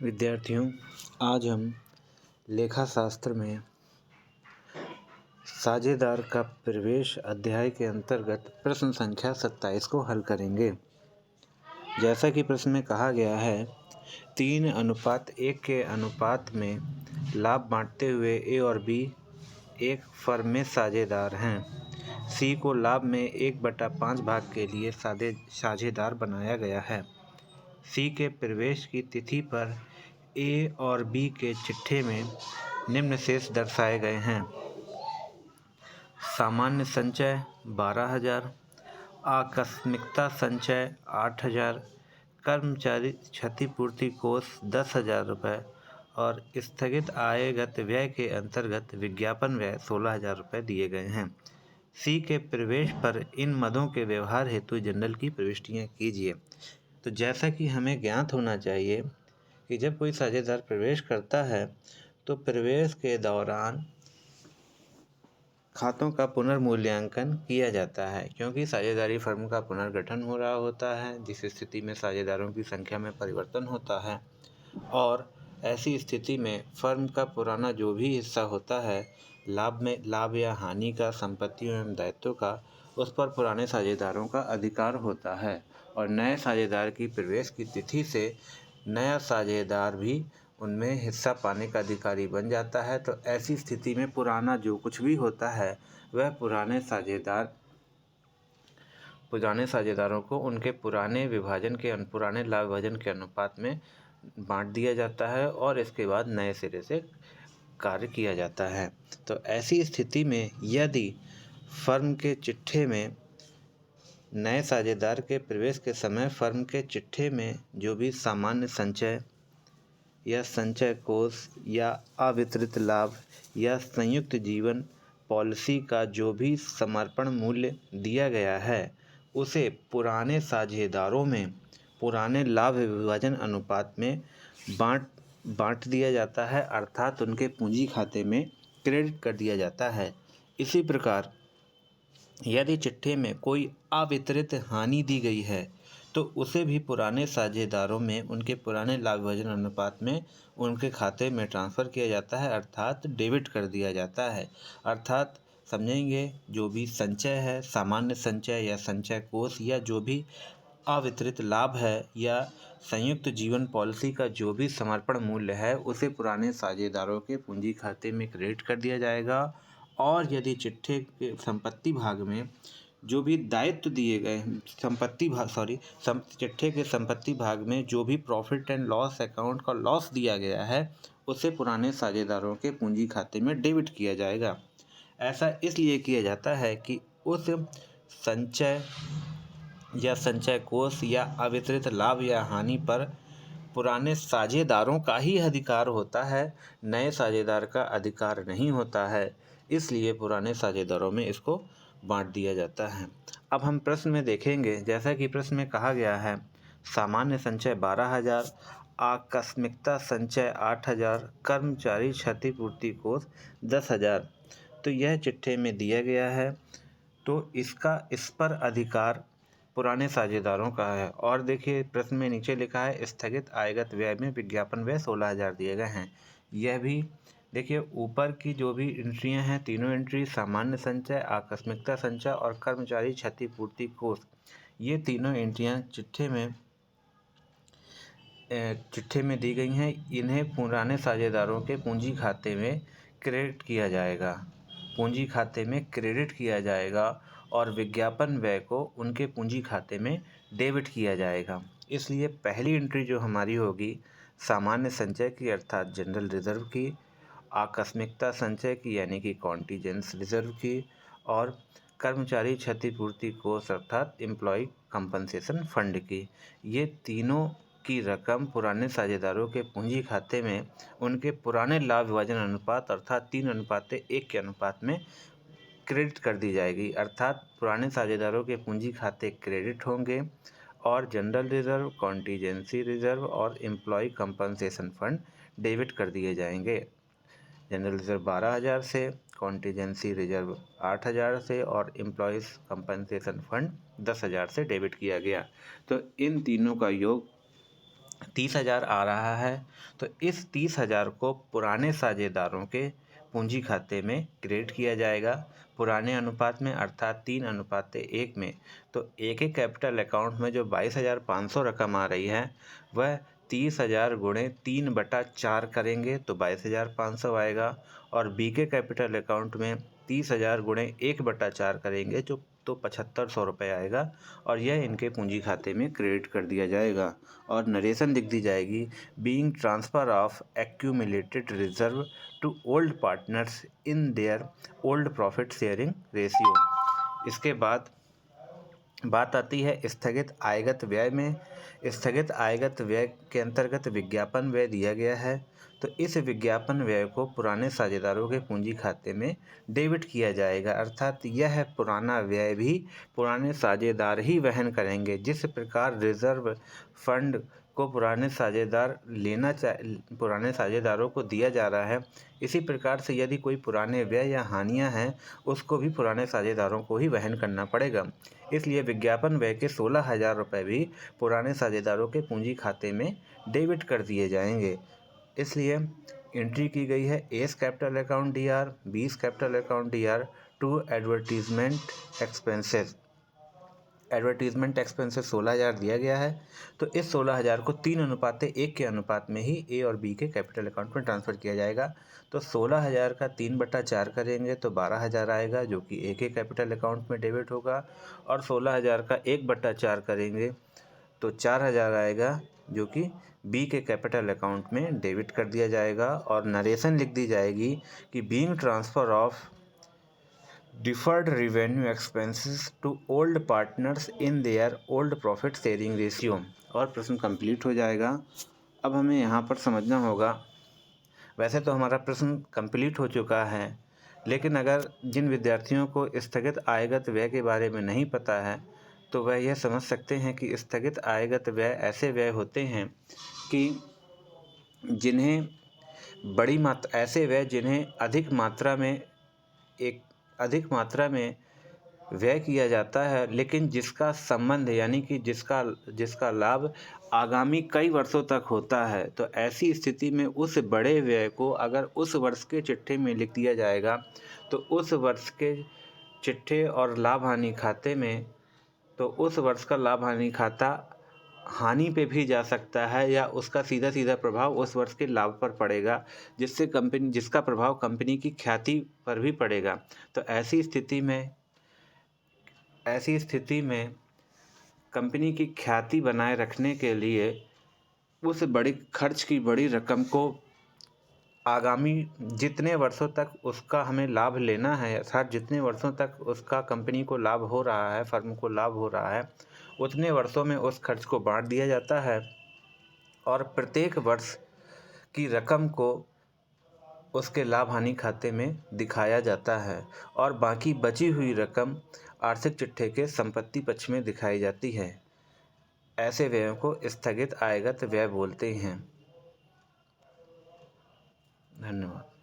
विद्यार्थियों, आज हम लेखा शास्त्र में साझेदार का प्रवेश अध्याय के अंतर्गत प्रश्न संख्या 27 को हल करेंगे। जैसा कि प्रश्न में कहा गया है, 3:1 के अनुपात में लाभ बांटते हुए ए और बी एक फर्म में साझेदार हैं। सी को लाभ में 1/5 भाग के लिए साझेदार बनाया गया है। सी के प्रवेश की तिथि पर ए और बी के चिट्ठे में निम्न शेष दर्शाए गए हैं। सामान्य संचय 12,000, आकस्मिकता संचय 8,000, कर्मचारी क्षतिपूर्ति कोष 10,000 रुपये और स्थगित आयगत व्यय के अंतर्गत विज्ञापन व्यय 16,000 रुपये दिए गए हैं। सी के प्रवेश पर इन मदों के व्यवहार हेतु जनरल की प्रविष्टियाँ कीजिए। तो जैसा कि हमें ज्ञात होना चाहिए कि जब कोई साझेदार प्रवेश करता है तो प्रवेश के दौरान खातों का पुनर्मूल्यांकन किया जाता है, क्योंकि साझेदारी फर्म का पुनर्गठन हो रहा होता है, जिस स्थिति में साझेदारों की संख्या में परिवर्तन होता है और ऐसी स्थिति में फर्म का पुराना जो भी हिस्सा होता है लाभ या हानि का, संपत्ति एवं दायित्व का, उस पर पुराने साझेदारों का अधिकार होता है और नए साझेदार की प्रवेश की तिथि से नया साझेदार भी उनमें हिस्सा पाने का अधिकारी बन जाता है। तो ऐसी स्थिति में पुराना जो कुछ भी होता है वह पुराने साझेदारों को उनके पुराने लाभ विभाजन के अनुपात में बांट दिया जाता है और इसके बाद नए सिरे से कार्य किया जाता है। तो ऐसी स्थिति में यदि फर्म के चिट्ठे में नए साझेदार के प्रवेश के समय फर्म के चिट्ठे में जो भी सामान्य संचय या संचय कोष या अवितरित लाभ या संयुक्त जीवन पॉलिसी का जो भी समर्पण मूल्य दिया गया है उसे पुराने साझेदारों में पुराने लाभ विभाजन अनुपात में बांट दिया जाता है, अर्थात उनके पूंजी खाते में क्रेडिट कर दिया जाता है। इसी प्रकार यदि चिट्ठे में कोई अवितरित हानि दी गई है तो उसे भी पुराने साझेदारों में उनके पुराने लाभ विभाजन अनुपात में उनके खाते में ट्रांसफ़र किया जाता है, अर्थात डेबिट कर दिया जाता है। अर्थात समझेंगे, जो भी संचय है, सामान्य संचय या संचय कोष या जो भी अवितरित लाभ है या संयुक्त जीवन पॉलिसी का जो भी समर्पण मूल्य है उसे पुराने साझेदारों के पूंजी खाते में क्रेडिट कर दिया जाएगा। और यदि चिट्ठे के संपत्ति भाग में जो भी दायित्व दिए गए चिट्ठे के संपत्ति भाग में जो भी प्रॉफिट एंड लॉस अकाउंट का लॉस दिया गया है उसे पुराने साझेदारों के पूंजी खाते में डेबिट किया जाएगा। ऐसा इसलिए किया जाता है कि उस संचय या संचय कोष या अवितरित लाभ या हानि पर पुराने साझेदारों का ही अधिकार होता है, नए साझेदार का अधिकार नहीं होता है, इसलिए पुराने साझेदारों में इसको बांट दिया जाता है। अब हम प्रश्न में देखेंगे, जैसा कि प्रश्न में कहा गया है, सामान्य संचय 12,000, आकस्मिकता संचय 8,000, कर्मचारी क्षतिपूर्ति कोष 10,000। तो यह चिट्ठे में दिया गया है, तो इस पर अधिकार पुराने साझेदारों का है। और देखिए प्रश्न में नीचे लिखा है स्थगित आयगत व्यय में विज्ञापन व्यय 16,000 दिए गए हैं। यह भी देखिए ऊपर की जो भी एंट्रियां हैं, तीनों एंट्री सामान्य संचय, आकस्मिकता संचय और कर्मचारी क्षतिपूर्ति कोष, ये तीनों एंट्रियां चिट्ठे में दी गई हैं। इन्हें पुराने साझेदारों के पूंजी खाते में क्रेडिट किया जाएगा और विज्ञापन व्यय को उनके पूंजी खाते में डेबिट किया जाएगा। इसलिए पहली एंट्री जो हमारी होगी सामान्य संचय की अर्थात जनरल रिजर्व की, आकस्मिकता संचय की यानी कि कॉन्टीजेंसी रिजर्व की, और कर्मचारी क्षतिपूर्ति कोष अर्थात एम्प्लॉय कंपनसेशन फंड की। ये तीनों की रकम पुराने साझेदारों के पूंजी खाते में उनके पुराने लाभ विभाजन अनुपात अर्थात 3:1 के अनुपात में क्रेडिट कर दी जाएगी। अर्थात पुराने साझेदारों के पूंजी खाते क्रेडिट होंगे और जनरल रिजर्व, कॉन्टीजेंसी रिजर्व और एम्प्लॉय कंपनसेशन फंड डेबिट कर दिए जाएंगे। जनरल रिजर्व 12,000 से, कॉन्टीजेंसी रिजर्व 8,000 से और एम्प्लॉयज़ कंपनसेशन फंड 10,000 से डेबिट किया गया। तो इन तीनों का योग 30,000 आ रहा है, तो इस 30,000 को पुराने साझेदारों के पूंजी खाते में क्रेडिट किया जाएगा पुराने अनुपात में, अर्थात 3:1 में। तो एक एक कैपिटल अकाउंट में जो 22,500 रकम आ रही है वह 30,000 गुणे 3/4 करेंगे तो 22,500 आएगा, और बी के कैपिटल अकाउंट में 30,000 गुणे 1/4 करेंगे जो तो 7,500 रुपये आएगा, और यह इनके पूंजी खाते में क्रेडिट कर दिया जाएगा। और नरेशन लिख दी जाएगी, being transfer of accumulated reserve to old partners in their old profit sharing ratio. इसके बाद बात आती है स्थगित आयगत व्यय में। स्थगित आयगत व्यय के अंतर्गत विज्ञापन व्यय दिया गया है, तो इस विज्ञापन व्यय को पुराने साझेदारों के पूंजी खाते में डेबिट किया जाएगा, अर्थात यह पुराना व्यय भी पुराने साझेदार ही वहन करेंगे। जिस प्रकार रिजर्व फंड को पुराने साझेदारों को दिया जा रहा है, इसी प्रकार से यदि कोई पुराने व्यय या हानियां हैं उसको भी पुराने साझेदारों को ही वहन करना पड़ेगा। इसलिए विज्ञापन व्यय के 16,000 रुपये भी पुराने साझेदारों के पूंजी खाते में डेबिट कर दिए जाएंगे। इसलिए एंट्री की गई है एस कैपिटल अकाउंट DR, बीस capital account DR to advertisement expenses. Advertisement expenses 16,000 दिया गया है, तो इस 16,000 को 3:1 के अनुपात में ही ए और बी के कैपिटल अकाउंट में ट्रांसफ़र किया जाएगा। तो 16,000 का 3/4 करेंगे तो 12,000 आएगा जो कि ए के कैपिटल अकाउंट में डेबिट होगा, और 16,000 का 1/4 करेंगे तो 4,000 आएगा जो कि बी के कैपिटल अकाउंट में डेबिट कर दिया जाएगा। और नरेशन लिख दी जाएगी कि being transfer of deferred revenue expenses to old partners in their old profit sharing ratio, और प्रश्न कंप्लीट हो जाएगा। अब हमें यहाँ पर समझना होगा, वैसे तो हमारा प्रश्न कंप्लीट हो चुका है, लेकिन अगर जिन विद्यार्थियों को स्थगित आयगत व्यय के बारे में नहीं पता है तो वह यह समझ सकते हैं कि स्थगित आयगत व्यय ऐसे व्यय होते हैं कि जिन्हें ऐसे व्यय जिन्हें अधिक मात्रा में व्यय किया जाता है, लेकिन जिसका संबंध यानी कि जिसका लाभ आगामी कई वर्षों तक होता है। तो ऐसी स्थिति में उस बड़े व्यय को अगर उस वर्ष के चिट्ठे में लिख दिया जाएगा तो उस वर्ष के चिट्ठे और लाभ हानि खाते में, तो उस वर्ष का लाभ हानि खाता हानि पे भी जा सकता है या उसका सीधा प्रभाव उस वर्ष के लाभ पर पड़ेगा, जिसका प्रभाव कंपनी की ख्याति पर भी पड़ेगा। तो ऐसी स्थिति में कंपनी की ख्याति बनाए रखने के लिए उस बड़ी खर्च की बड़ी रकम को आगामी जितने वर्षों तक उसका हमें लाभ लेना है, अर्थात जितने वर्षों तक उसका कंपनी को लाभ हो रहा है, फर्म को लाभ हो रहा है, उतने वर्षों में उस खर्च को बांट दिया जाता है और प्रत्येक वर्ष की रकम को उसके लाभ हानि खाते में दिखाया जाता है, और बाकी बची हुई रकम आर्थिक चिट्ठे के संपत्ति पक्ष में दिखाई जाती है। ऐसे व्ययों को स्थगित आयगत व्यय बोलते हैं। धन्यवाद।